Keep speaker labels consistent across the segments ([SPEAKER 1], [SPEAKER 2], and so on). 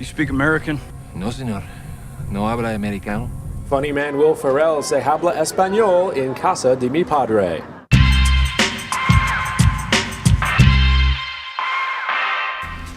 [SPEAKER 1] You speak American?
[SPEAKER 2] No, señor. No habla americano.
[SPEAKER 3] Funny man Will Ferrell se habla español in Casa De Mi Padre.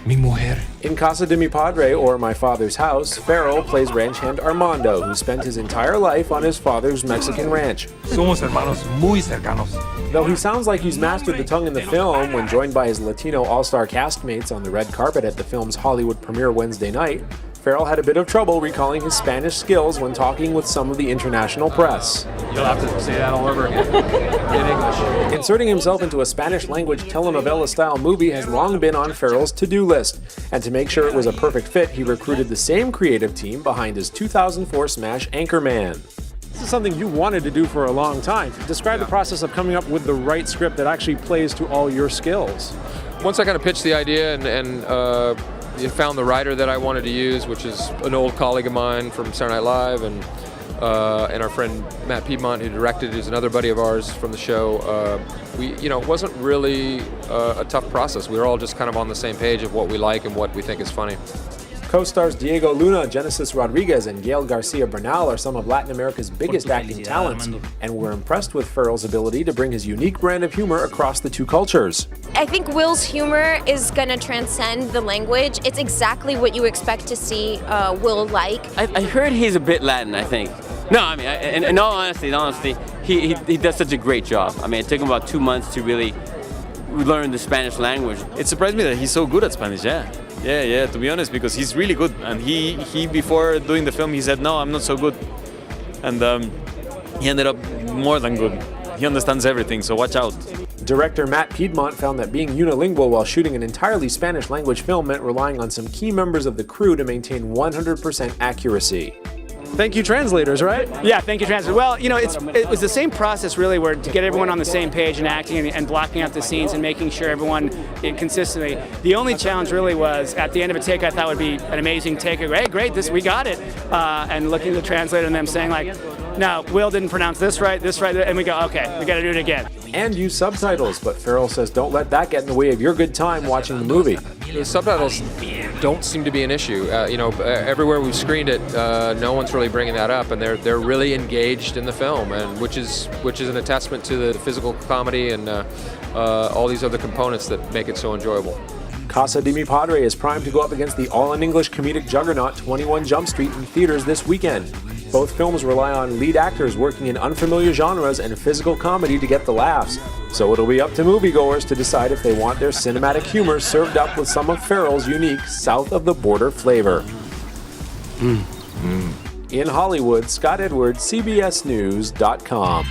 [SPEAKER 2] Mi mujer.
[SPEAKER 3] In Casa De Mi Padre, or My Father's House, Ferrell plays ranch hand Armando, who spent his entire life on his father's Mexican ranch.
[SPEAKER 2] Somos hermanos muy cercanos.
[SPEAKER 3] Though he sounds like he's mastered the tongue in the film, when joined by his Latino all-star castmates on the red carpet at the film's Hollywood premiere Wednesday night, Ferrell had a bit of trouble recalling his Spanish skills when talking with some of the international press.
[SPEAKER 4] You'll have to say that all over again in English.
[SPEAKER 3] Inserting himself into a Spanish-language telenovela-style movie has long been on Ferrell's to-do list, and to make sure it was a perfect fit, he recruited the same creative team behind his 2004 smash Anchorman. This is something you wanted to do for a long time. Describe the process of coming up with the right script that actually plays to all your skills.
[SPEAKER 4] Once I kind of pitched the idea and found the writer that I wanted to use, which is an old colleague of mine from Saturday Night Live, and our friend Matt Piedmont, who directed, who's another buddy of ours from the show. It wasn't really a tough process. We were all just kind of on the same page of what we like and what we think is funny.
[SPEAKER 3] Co-stars Diego Luna, Genesis Rodriguez, and Gael Garcia Bernal are some of Latin America's biggest acting talents, and we're impressed with Ferrell's ability to bring his unique brand of humor across the two cultures.
[SPEAKER 5] I think Will's humor is going to transcend the language. It's exactly what you expect to see Will like.
[SPEAKER 6] I heard he's a bit Latin, I think. No, I mean, in all honesty, he does such a great job. I mean, it took him about 2 months to really learn the Spanish language.
[SPEAKER 7] It surprised me that he's so good at Spanish, Yeah, to be honest, because he's really good. And he before doing the film, he said, no, I'm not so good. And he ended up more than good. He understands everything, so watch out.
[SPEAKER 3] Director Matt Piedmont found that being unilingual while shooting an entirely Spanish-language film meant relying on some key members of the crew to maintain 100% accuracy. Thank you, translators, right?
[SPEAKER 8] Yeah, thank you, translators. Well, it was the same process, really, where to get everyone on the same page and acting and blocking out the scenes and making sure everyone consistently. The only challenge really was at the end of a take, I thought would be an amazing take. Hey, great, we got it. And looking at the translator and them saying like, no, Will didn't pronounce this right, and we go, okay, we got to do it again.
[SPEAKER 3] And use subtitles, but Ferrell says don't let that get in the way of your good time watching the movie.
[SPEAKER 4] The subtitles don't seem to be an issue. Everywhere we've screened it, no one's really bringing that up, and they're really engaged in the film, and which is an attestament to the physical comedy and all these other components that make it so enjoyable.
[SPEAKER 3] Casa De Mi Padre is primed to go up against the all-in-English comedic juggernaut 21 Jump Street in theaters this weekend. Both films rely on lead actors working in unfamiliar genres and physical comedy to get the laughs. So it'll be up to moviegoers to decide if they want their cinematic humor served up with some of Ferrell's unique south-of-the-border flavor. In Hollywood, Scott Edwards, CBSNews.com.